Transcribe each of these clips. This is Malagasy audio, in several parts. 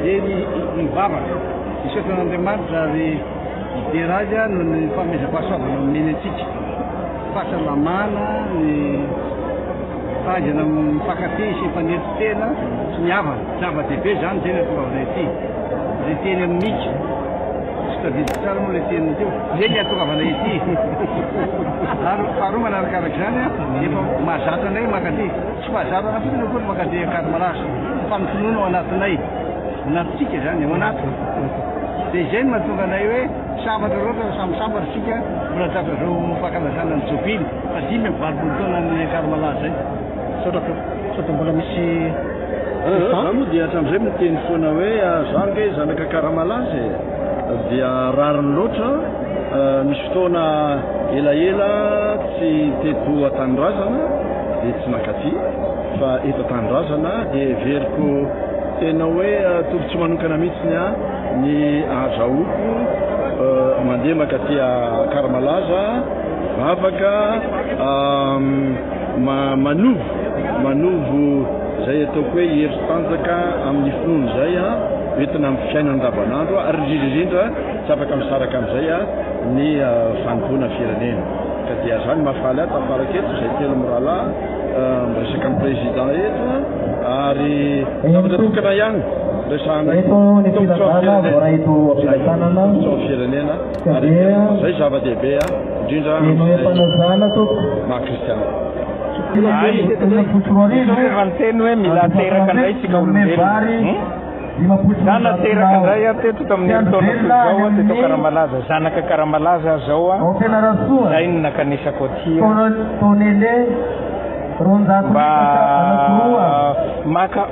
dia ny vava isotan'Andriamanitra ary ideraja no ny famezampahasoavana nomeny antsika fahasalamana ny fahaizana mifankatia sy mifanety tena sy ny havana zava-dehibe zany zay tonga ity zay teny amin'nitsy sy tadidy tsara moa le teny teo zay ny atongavana ity ary faharoa manarakarak' zany efa mahazatranay mankadia tsy fahazatana fotiny koa ny mankadia Karmalasa fa ny finoana ao anatinay anatintsika zany ao anaty dia izay no mahatonga anay hoe sambatra roatra samby sika mbola tapazao mifankalazana ny jobily fa dimy amin'ny valopolo taona ny Karmalasa zay sao mbola misy moa dia hatramin'izay miteny foana hoe zange zanaka Karmalasa dia rariny loatra misy fotoana elaela tsy teto an-tanindrazana dia tsy nankaty fa eto an-tanindrazana dia veriko tena hoe tolotsy manokana mihitsiny ny azahoako mandeha mankatia Karmalasa vavaka manovo zay ataoko hoe hery tanjaka amin'ny finoana zay entina amin'ny fiainana andavanandro ary indrindra tsy afaka misaraka amin'izay ny fanompoana firenena ka dia zany mahafaly tafaraka eto zay telo mirahalahy miresaka amin'ny président eto ary zavatra tokana ihany resahana firenena ary zay zava-dehibe indrindra maha-kristiana teny hoe mila teraka indray tsika olombelona za nateraka indray teto tamin'ny taona zao teto Karmalasa zanaka Karmalasa zao zay ny nakanisako aty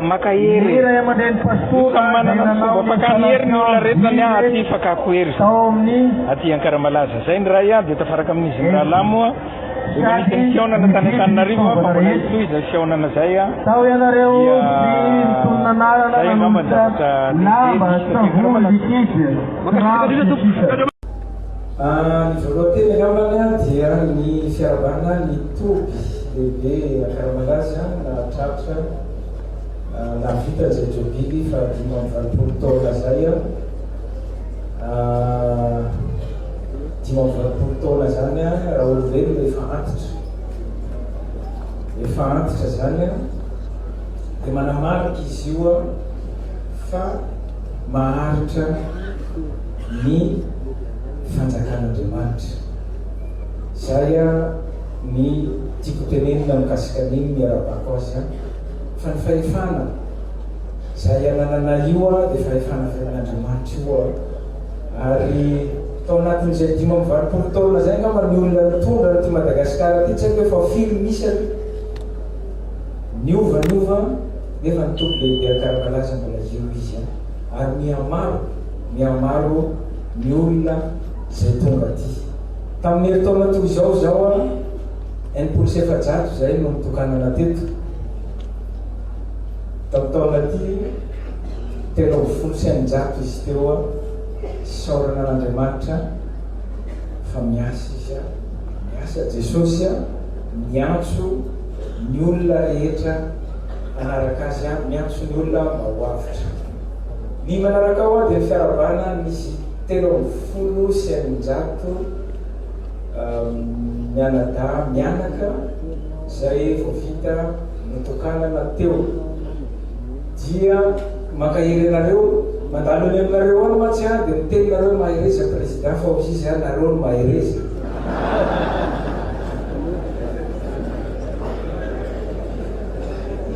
maka hery manana fomba fakany hery ny olona rehetra ny aty fakako hery aty an Karmalasa zay ny ray dia tafaraka amin'izy ny rahalahy moa efa nisy ny fiaonana tany Antananarivo fa mbola itoy zay fiaonana zay zay ngambany ny voalohanteny angambany dia ny fiarabana ny toby lehibe Karmalasa nahatratra navita zay jobily fa 5 taona zay 5 taona zany raha olombelona efa antitra zany dia manamarika izy io fa maharitra ny fanjakan'Andriamanitra zay ny tiako tenenina mikasika an'iny miarabako azy fa ny fahefana zay ananana io dia fahefana fiainan'Andriamanitra io ary tao anatin'izay 5 taona zay ngamba ny olona mitondra ty Madagasikara ty tsy haiko efa firy misy niova nefa ny toby lehibe Karmalasa mbola io izy ary miamaro ny olona zay tonga ty tamin'ny herintaona toy zao 700 zay no mitokanana teto tamin'ny taona ty 300 izy teo saorana n'Andriamanitra fa miasa Jesosy miantso ny olona rehetra anaraka azy miantso ny olona mahoavitra ny manaraka ao dia ny fiarabana misy 300 mianada mianaka zay vao vita nitokanana teo dia makahery anareo mandalo any aminareo any matsy dia miteny nareo mahereza président fa ozy izy nareo no mahereza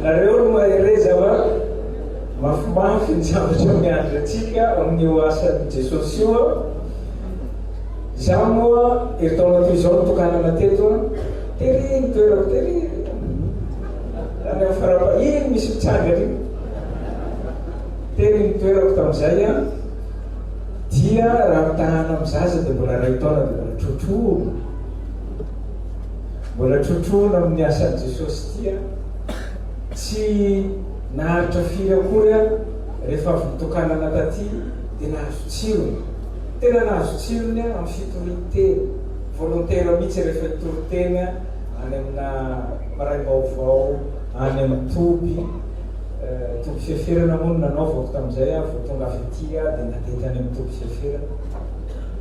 nareo no mahereza mafimafy ny zavatra miandry atsika amin'io asan'ny Jesosy io za moa herintaona toy izao nitokanana teto tery toerako tery any amin'ny farapahiny misy mitsanga ry tery nitoerako tamin'izay dia raha mitahana amin'zaza dia mbola ray taona dia mbola trotroina amin'ny asan'i Jesosy tia tsy naharitra firy akory rehefa avy nitokanana taty dia nahazo tsirony tena nahazo tsirony amin'ny fitoriteny volontaire mihitsy rehefa hitoriteny any amina maray vaovao any amin'ny toby tombo fiaferana mono nanaovako tamin'izay a vao tonga avy aty a dia natety any amin'ny tombo fiaferana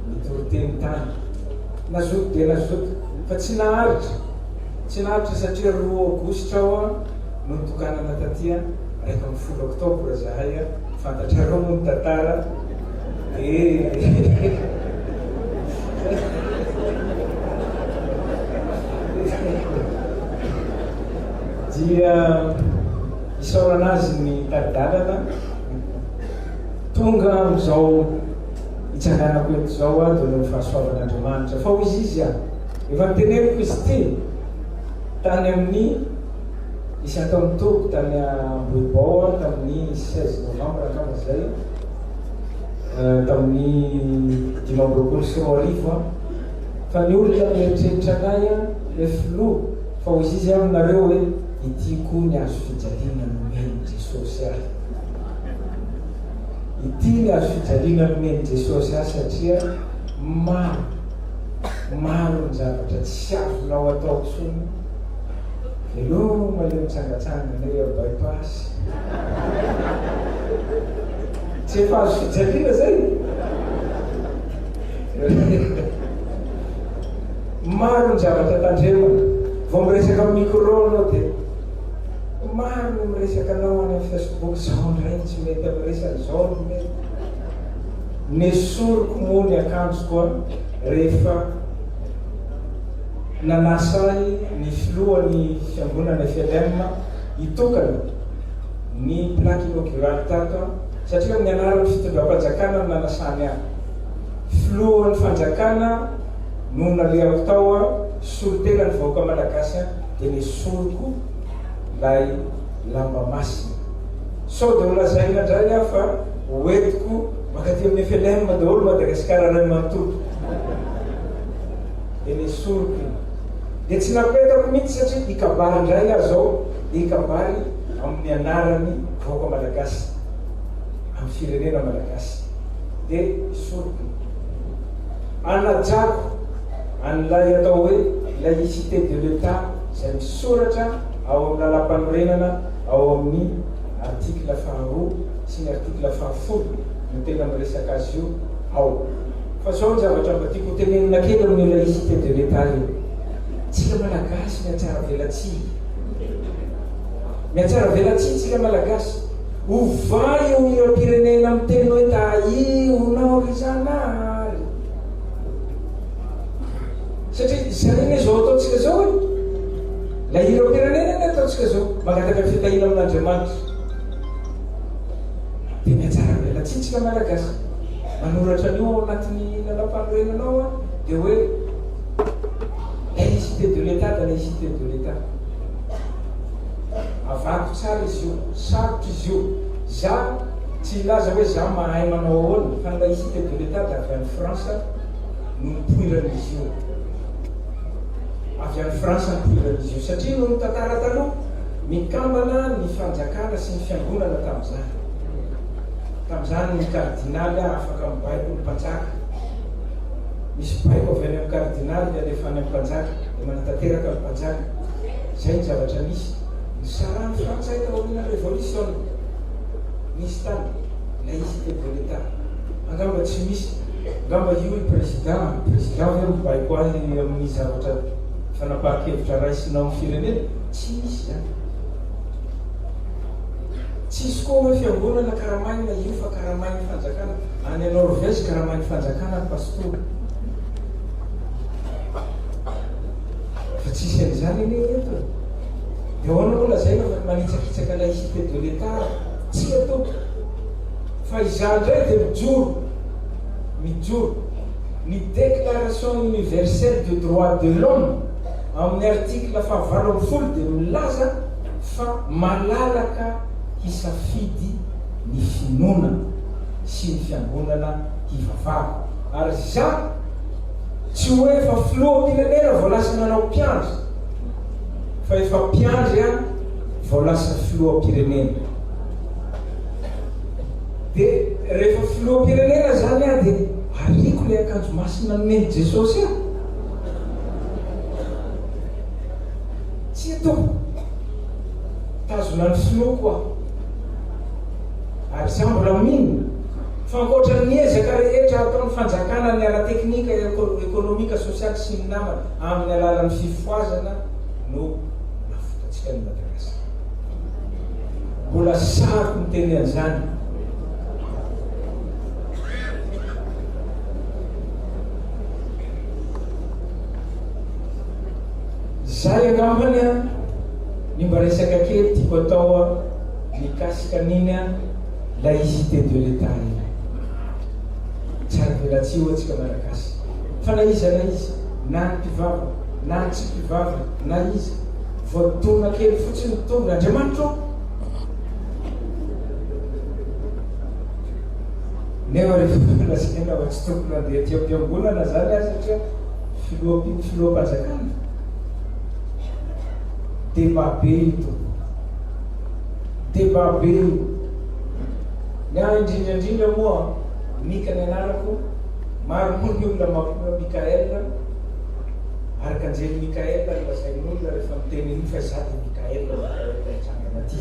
nitoroteny tany nazoto dia nazoto fa tsy naharitra satria 2 aogositra aho a no nitokanana tatya 1 oktobra zahay a fantatrareo mono tantara dia isaoranazy ny tadidalana tonga am'izao itsanganako eto zao a dia no fahasoavan'Andriamanitra fa hozy izy a efa niteneniko izy ty tany amin'ny isatao mitoko tany Ambohibao tamin'ny 16 novembre angamba zay tamin'ny 2024 a fa ny olona mieritreritra anay a le filoha fa hozy izy aminareo hoe ity koa ny azo fijaliana nomeny Jesosy ahy ity ny azo fijaliana nomeny Jesosy ahy satria maro ny zavatra tsy azonao atao tsony veloma le mitsangatsangana eo bypass tsy efa azo fijaliana zay maro ny zavatra tandremana vao miresaka amin'ny micro anao dia maro no miresaka anao any amin'ny Facebook zao ndray tsy mety amiresaka zao no mety nesoriko moa ny akanjo koa rehefa nanasay ny filohan'ny fiangonana FLM itokana ny plaque inaugurale tato satria ny anaran'ny fitondram-panjakana no nanasany ahy filohan'ny fanjakana no naleako tao a solotena ny vahoaka malagasy dia nesoriko lay lamba masina sao dia olazaina ndray aho fa hoentiko makaty amin'ny FLM daholo Madagasikara ray manontolo dia nesoriko dia tsy napetako mihitsy satria ikabary ndray aho zao dia ikabary amin'ny anarany vahoaka malagasy amin'ny firenena malagasy dia soroko anajako an'ilay atao hoe laïcité de l'État izay misoratra ao amin'ny lalam-panorenana ao amin'ny article 2 sy ny article 10 no tena miresaka azy io ao fa zao ny zavatra mba tiako tenenina kely amin'ny laïcité de l'État io tsika malagasy miatsara velatsy tsika malagasy ovay eo iram-pirenena amin'ny teny hoe taionao ry zanaly satria zany zao ataontsika zao e la iram-pirenena ny ataontsika zao magataka ny fitahina amin'Andriamanitra dia miatsara velatsy tsika malagasy manoratra an'io ao anatin'ny lalam-panorenanao a dia hoe laïcité de l'État da laïcité de l'État avako tsara izy io sarotra izy io za tsy ilaza hoe za mahay manao ahoana fa ny laïcité de l'État da avy any France no nipoiran'izy io avy any France nipoiran'izy io satria no tantara taloha mikambana ny fanjakana sy ny fiangonana tam'izany ny kardinaly afaka mibaiko ny mpanjaka misy baiko avy any amin'ny kardinaly dia alefa any amin'ny mpanjaka dia manatanteraka ny mpanjaka zay ny zavatra misy ny sarany frantsay taorina révolution misy tany laïcité de l'État angamba tsy misy angamba io i président hoe mibaiko azy amin'ny zavatra fanapahan-kevitra raisinao amin'ny firenena tsy misy zany tsisy koa hoe fiangonana karamaina io fa karamainy fanjakana any Norvège karamainy fanjakana ny pastor fa tsisy an'izany eny eto dia ahoana moa lazaina manitsakitsaka laïcité de l'État tsy atao fa izany ndray dia mijoro ny déclaration universelle de droit de l'homme amin'ny article 9 dia milaza fa malalaka hisafidy ny finoana sy ny fiangonana hivavaka ary za tsy hoe efa filoham-pirenena vao lasa nanao mpiandry fa efa mpiandry a vao lasa filoham-pirenena dia rehefa filoham-pirenena zany a dia ariko le akanjo masina nomeny Jesosy a tsy atao tazona ny filoha koa za mbola minina fa ankoatra ny ezaka rehetra ataon'ny fanjakana ny ara teknika ekonomika sosialy sy ny namana amin'ny alalan'ny fifoazana no nafotatsika ny Madagasikara. Mbola sako miteny an'izany. Zay angambany ny mba resaka kely tiako atao mikasika an'iny laïcité de l'État iny. Tsara velatsy ohatsika malagasy. Fa na iza na izy, na ny mpivava, na ny tsy mpivava, na izy voatona kely fotsiny mitombo Andriamanitra. Nefa rehefa lasina fa tsy tokony andeha ty am-piangonana zany azy satria filoam-panjakana. Débat be io to. Débat be io. Nya indrindrandrindra moa mika ny anarako maro moa ny olona mampina Mikaela araka anjely Mikaela lazain'olona rehefa miteny iny fa sady Mikaela trangana aty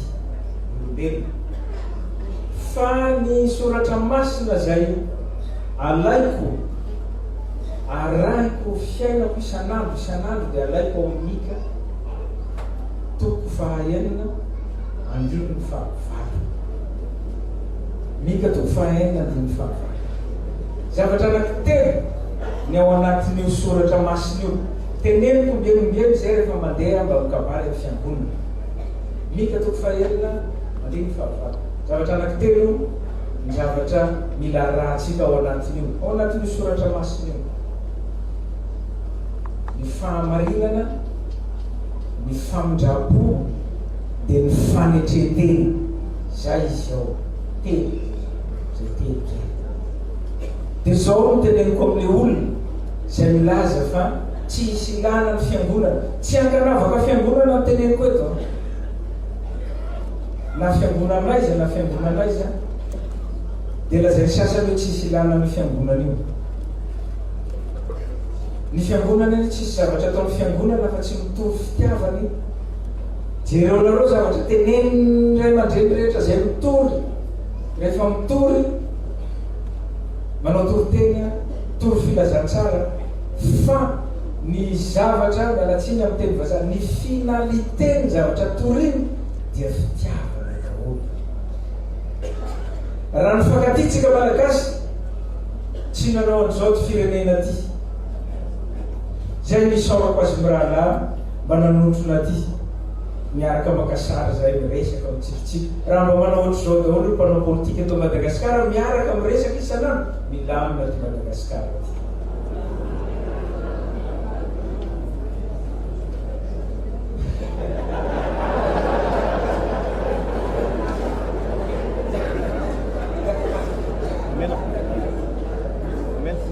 olombelona. Fa ny soratra masina zay alaiko arahiko fiainako isanandro dia alaiko ao Mika toko fahaenina andininy fahavalo. Mika toko fahaenina andininy fahavalo. Zavatra anankitelo ny ao anatin'io soratra masina io teneniko mbelombyelo zay rehefa mandeha mba mikabary amin'ny fiangonana. Mika toko fahaenina andininy fahavalo. Zavatra anankitelo io ny zavatra mila rahatsika ao anatin'io, ao anatin'io soratra masina io. Ny fahamarinana, ny famindrapo, dia ny fanetretena. Zay izy ao telo zay telo zay. Dia zao no teneniko amin'ny olona zay milaza fa tsy hisy ilana ny fiangonana, tsy hankanavaka fiangonana ny teneniko eto. Na fiangonana aiza na fiangonana aiza dia lazay sasany hoe tsy hisy ilana ny fiangonana io. Ny fiangonana io tsisy zavatra ataon'ny fiangonana fa tsy mitovy fitiavany. Jereo nareo zavatra teneniny ray aman-dreny rehetra zay mitory, rehefa mitory manao toriteny tory filazantsara, fa ny zavatra mialatsiny amin'ny teny vazaha, ny finalité ny zavatra toriny dia fitiavana daholo. Raha ny fakatitsika malagasy tsy nanao an'izao ty firenena ty zay misaorako azy mirahalahy mba nanotrona ty miaraka makasara zay miresaka mitsifitsika. Raha mba manao ohatry zao daholo mpanao politika eto Madagasikara miaraka miresaka isanandro milamina ty Madagasikara ty.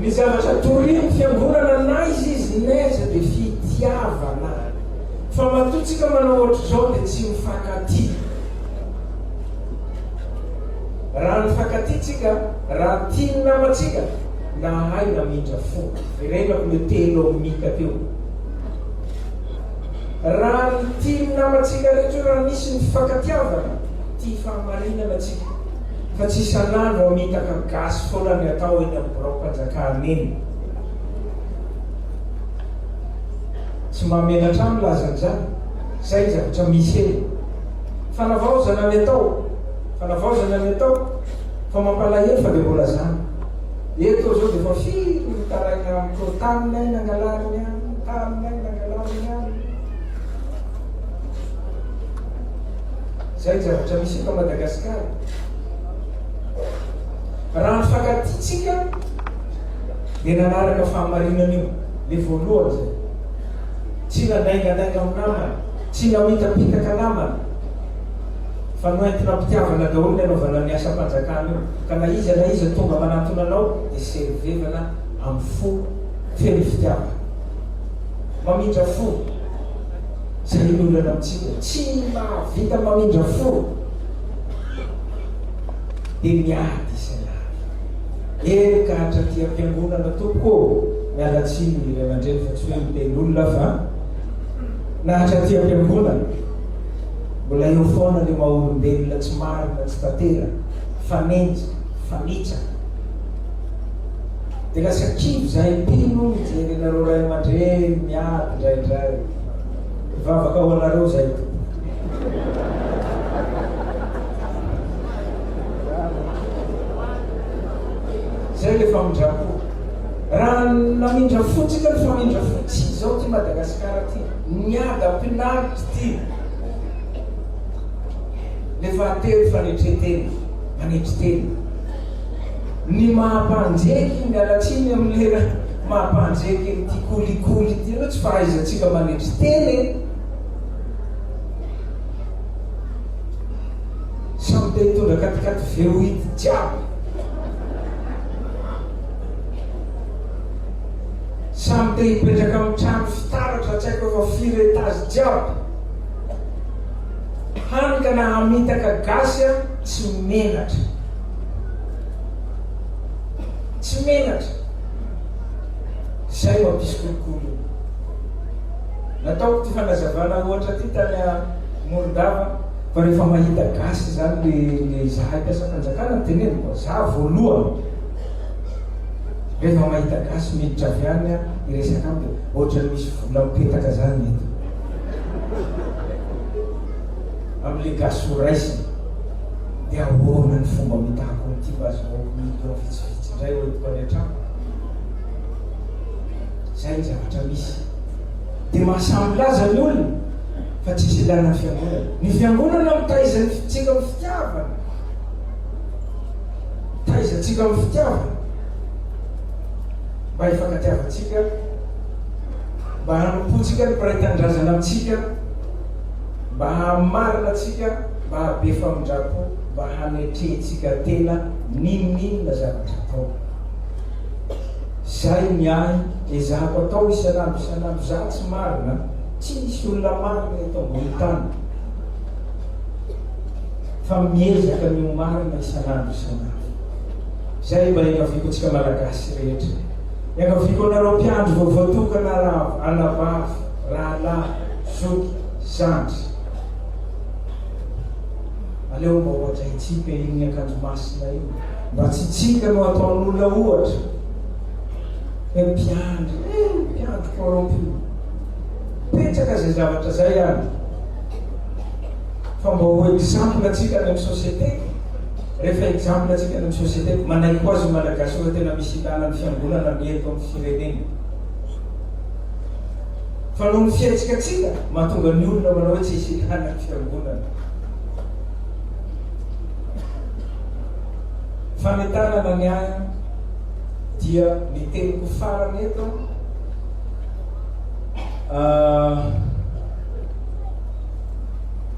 Ny zavatra toriny fiangonana na izy naiza dia fitiavana. Fa matotsika manao ohatry zao dia tsy mifankaty. Raha nifankatitsika, raha tiany namatsika na hay namindra fo. Irenako le telo Mika teo. Raha ny tiany namatsika rehetra raha nisy ny fifankatiavana, ty fahamarinana tsika. Fa tsy isanandro mitaka gasy foana ny atao eny amin'ny borao-panjakana eny. Tsy mahamenatra amin'ny lazan'izany, zay zavatra misy eny. Fanavaozana ny atao, fa mampalahelo fa dia mbola zany. Eto zao dia fa firy mitaraina amiko taminay nangalariny any. Zay zavatra misy eto Madagasikara. Raha nifankatitsika dia nanaraka fahamarinana io, le voalohany zay. Tsy nandaingandainga amin'ny namana, tsy namitapitaka namana, fa noentina mpitiavana daholo ny anaovana ny asa-panjakana io. Ka na iza tonga manantona anao dia servevana amin'ny fo feno fitiavana. Mamindra fo, zay olana amitsika, tsy mahavita mamindra fo dia miady isanandro. Erika hatraty am-piangonana toko mialatsiny ray aman-dreny fa tsy hoe miteny olona fa na hatraty am-piangonana mbola eo foana le maha olombelona tsy marina tsy tantera fanenjika fanitsaka dia lasa kivo zahay mpino mijery nareo ray aman-dreny miady ndraindray vavaka ho anareo zay zay le famindrako raha namindra fotsika ny famindra fotsy zao ty Madagasikara ty miady ampinaritra ty le fahatelo fanetreteny manetry teny ny mahampanjeky mialatsiny amin'le mahampanjeky ty kolikoly ty aloha tsy fahaizantsika manetry teny samy te hitondra katikaty veo hity jiaby samy te hipetraka amin'ny trano fitaratra tsy haiko efa firy etazy jiaby hanika na hamitaka gasy tsy menatra tsy menatra zay mampisy kolokolo nataoko ty fanazavana ohatra ty tany Moldava fa rehefa mahita gasy zany le zahay mpiasa fanjakana teneniko za voalohany rehefa mahita gasy miditra avy any iresaka amiko ohatrany misy vola mipetaka zany mety am'le gasy ho raisiny dia ahoana ny fomba mitako ty mba azoao milio vitsivitsy ndray oetiko any an-trano zay ny zavatra misy dia mahasamy laza ny olona fa tsisy ilana ny fiangonana. Ny fiangonana mitaizantsika amin'ny fitiavana, taizantsika amin'ny fitiavana mba hifankatiavantsika, mba hanompotsika ny mpiraitan-drazana amintsika, mba hamarina atsika, mba habe famindrapo, mba hanetrentsika tena ninonina zavatra atao. Zay ny ahy ezahako atao isanandro isanandro. Za tsy marina, tsy misy olona marina eto ambony tany, fa miezaka ny marina isanandro isanandro. Zay mba iangaviako antsika malagasy rehetra, iangaviako anareo mpiandro voatokana anavavy, rahalahy, zoky, zandry. Aleo mba ohatra itsika iny akanjo masina iny, mba tsy tsika no ataon'olona ohatra. Mpiandro corrompu, petraka zay zavatra zay any. Fa mba ho exemple atsika any amin'ny société, rehefa exemple atsika any amin'ny société, manaiky azy malagasy hoe tena misy ilanan'ny fiangonana mieto amin'ny firenena. Fa noho ny fiatsika atsika, mahatonga ny olona manao hoe tsisy ilanan'ny fiangonana. Fanetanana ny ahy dia ny teniko farany eto,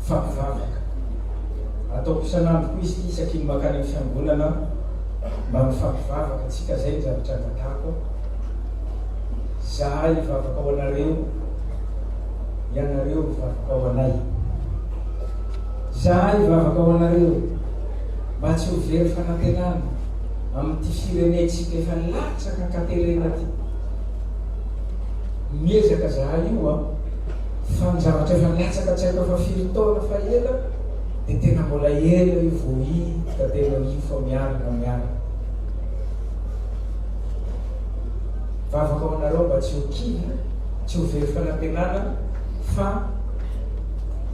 fampivavaka. Ataoko isanandro koa izy isaky ny makany amin'ny fiangonana mba mifampivavaka atsika. Zay ny zavatra angatako. Zahay mivavaka ho anareo, ianareo mivavaka ho anay. Zahay mivavaka ho anareo mba tsy ho very fanantenana amin'ny firenetsika efa latsaka katerena ty. Miezaka zahay io fa ny zavatra efa latsaka tsy haiko efa firy taona fa ela, dia tena mbola ela io vao hita tena io fa miaraka. Vavaka ho anareo mba tsy ho kina, tsy ho very fanantenana, fa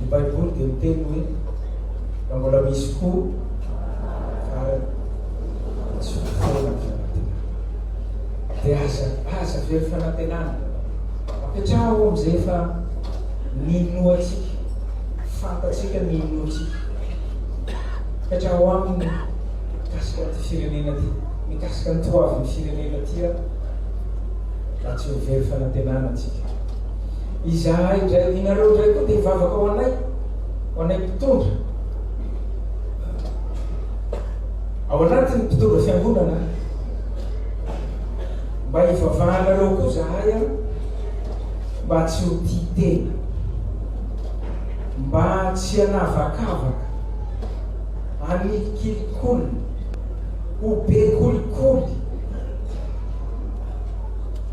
ny Baiboly dia miteny hoe fa mbola misy koa tsy ho foana ny fanantenana. Dia aza very fanantenana. Apetraho amizay fa ninoa atsika, fantatsika ninoa atsika. Apetraho aminy mikasika ny firenena ty, mikasika ny toavin'ny firenena ty, da tsy ho very fanantenana atsika. Izahay indray, inareo indray koa dia hivavaka ho anay mpitondra. Ao anatin'ny mpitondra fiangonana, mba hivavahanareo koa zahay mba tsy ho tia tena, mba tsy hanavakavaka, hanikilikoli, ho be kolikoly,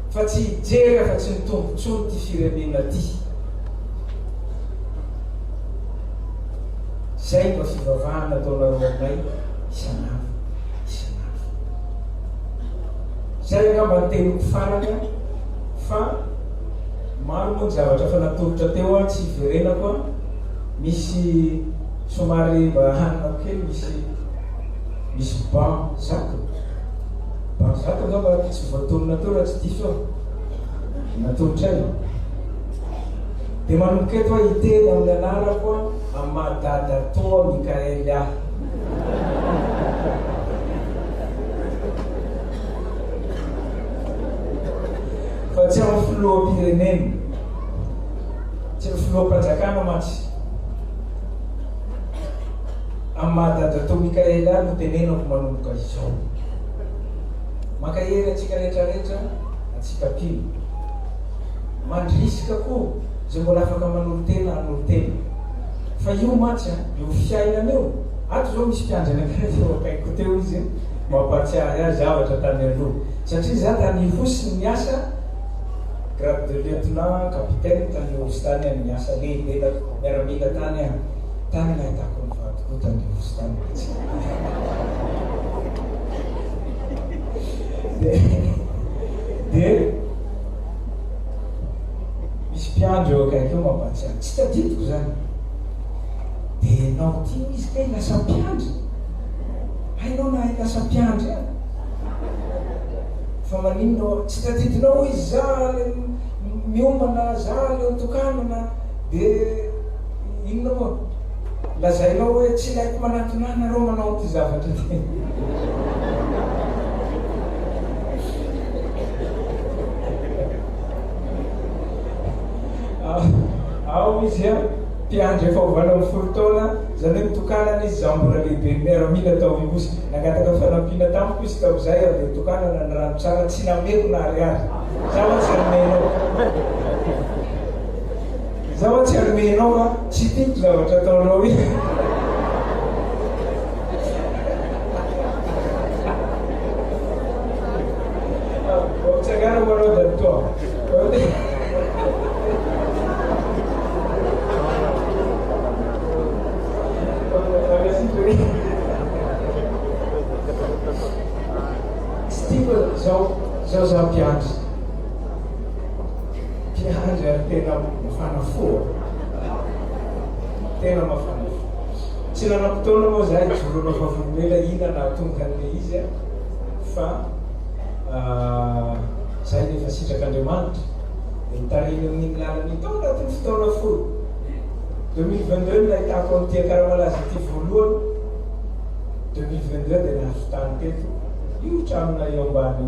fa tsy hijery fa tsy mitombotsony ty firenena ty. Zay mba fivavahana ataonareo aminay, isan'andro. Zay angamba ny teniko farany fa maro moa ny zavatra fa natolotra teo tsy iverenako a. Misy somary mba hanina kely misy ban zato angamba tsy voatolona teo raha tsy diso natolotray. Dia manomboka eto a iteny amin'ny anarako a Amadada Toa Mikaely aho. Fa tsy amin'ny filoham-pirenena, tsy amin'ny filoham-panjakana mantsy. Amadada Toa Mikaely aho no tenenako manomboka izao. Maka hery atsika rehetrarehetra, atsika pino. Mandrisika koa zay mbola afaka manolo-tena anolo-tena. Fa io mantsy io fiainana io. Ato zao misy mpiandry anankiray eo akaiko teo izy mampatsiahy ahy zavatra tany aloha. Satria za tany ihosy ny miasa grade de lieutenant capitaine tany ihosy tany any miasa lehibe miaramila tany any. Tany nahitako ny vadiko tany ihosy tany. Dia misy mpiandro eo akaiky eo mampatsiahy. Tsy tadidiko zany. Dia enao ty izy kay lasa mpiandry. Hainao nahay lasa mpiandry any. Fa maninona tsy tadidinao izy za miomana za leo tokanana. Dia inona moa? Lazainao hoe tsy laiko manatona nareo manao ty zavatra ty. Ao izy mpiandry efa ovana amin'ny folo taona, zany hoe mitokanana izy za mbola lehibe miaramila tao ihosy. Nangataka fanampiana tamiko izy tao zay avy tokanana ny rano tsara tsy nameko na ariary. Zaho tsy aromenao. Zaho tsy aromenao fa tsy tiako zavatra ataonao io. Tsagana manao datoa. Zao za mpiandry ary tena mafana fo. Tena mafana fo. Tsy nanam-potoana moa za ijoroana favolomela ina nahatonga an'le izy fa zay nefa sitrak'Andriamanitra dia nitariny amin'ny lalany tao anatin'ny fotoana folo 2022 nahitako amin'ny tia Karamalaza ty voalohany 2022 dia nahazo tany teto io tranona eo ambany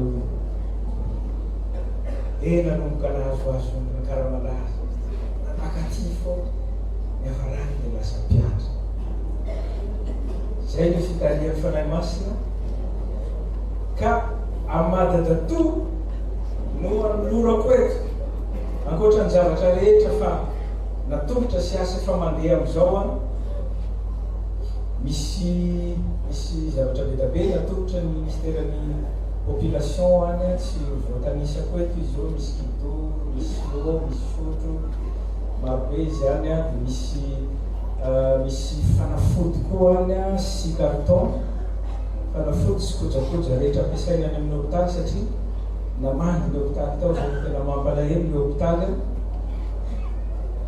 io nanomboka nahazoazo ny Karamalaza nanakaty fô miavarany dia lasa mpiandry. Zay ny fitarian'ny fanahy masina ka Amadadatoa no anolorako eto ankoatra ny zavatra rehetra fa natolotra sy asa fa mandeha amin'izao misy zavatra betabe natolotra ny ministeran'ny population any tsy voatanisako eto izy io misy kido, misy lo, misy sotro marobe izy any dia misy fanafody koa any sy carton fanafody sy kojakoja rehetra ampiasaina any amin'ny hôpitaly satria namangy ny hôpitaly tao zany tena mampalahelo ny hôpitaly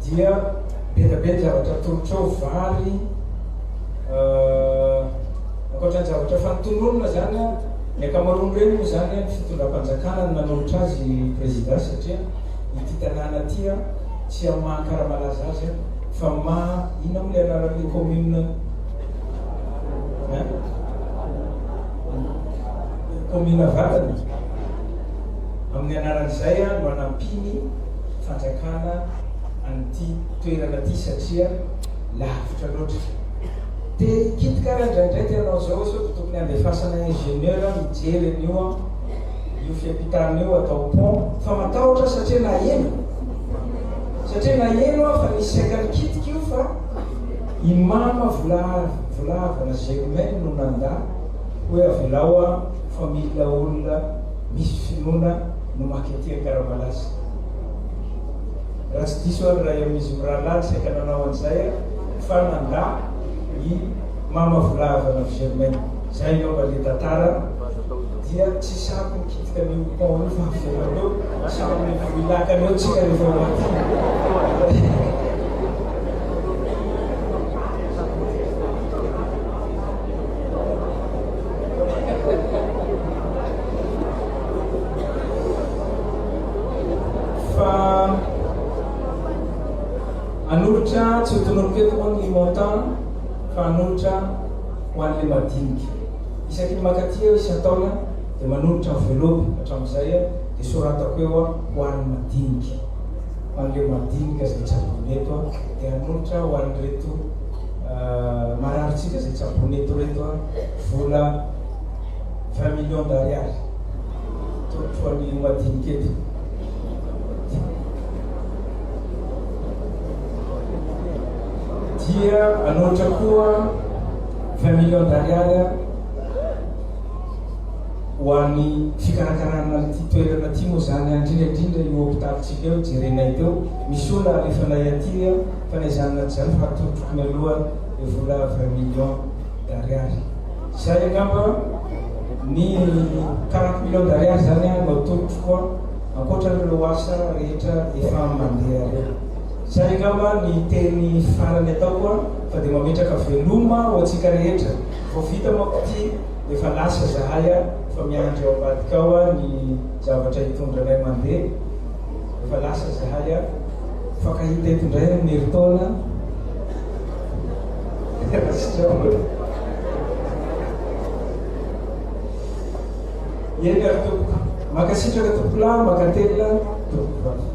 dia betabe zavatra tolotra ao vary ankoatra ny zavatra fanotononona zany ny akamaroany reny moa zany ny fitondram-panjakana ny nanolotra azy président satria ity tanàna ty tsy amaha Karamalaza azy fa ina moa le anaran'ny commune commune vatany amin'ny anaran'izay no anampiny fanjakana an'ity toerana ty satria lavitra loatra. Dia kitika indraindray tenao zao sao tokony andefasana ingénieur mijery an'io io fiampitana io atao pont fa matahotra satria naheno fa nisy saikany kitika io fa imama volavana Germaine no nanda hoe avelao fa mila olona misy finoana no makety Karamalaza. Raha tsy diso ary raha izy mirahalahy saika nanao an'izay fa nanda i mama volavana Germaine zay io mba le tantara dia tsy sampy mikitika ny pont fa avelao sampy ilakany eo tsika rehefa maty. Fa anolotra tsy hotonoliko eto moa ny montant fa anolotra ho an'le madiniky isaky ny makatia isan-taona dia manolotra enveloppe hatramin'izay dia soratako eo ho an'ny madiniky ho an'le madinika zay tsaboneto dia anolotra ho an'reto mararitsika zay tsaboneto reto vola 20 millions d'ariary tolotro ho an'ny madiniky eto. Dia anolotra koa 20 millions d'ariary ho an'ny fikarakarana ty toerana ty moa zany indrindra io hôpitalitsika eo jerenay teo misy ola alefanay aty fa naizanona zany fa atolotroko mialoha e vola 20 millions d'ariary. Zay angamba ny 40 millions d'ariary zany no atolotroko ankoatran'ireo asa rehetra efa mandeha reo. Zay angamba ny teny farany ataoko fa dia mametraka veloma ho antsika rehetra vao vita manko ty efa lasa zahay fa miandry ao ambadika ao ny zavatra hitondranay mandeha efa lasa zahay fakahita hitondray amin'ny herintaona eny ary tompoko makasitraka tompolahy makatelona tompoko.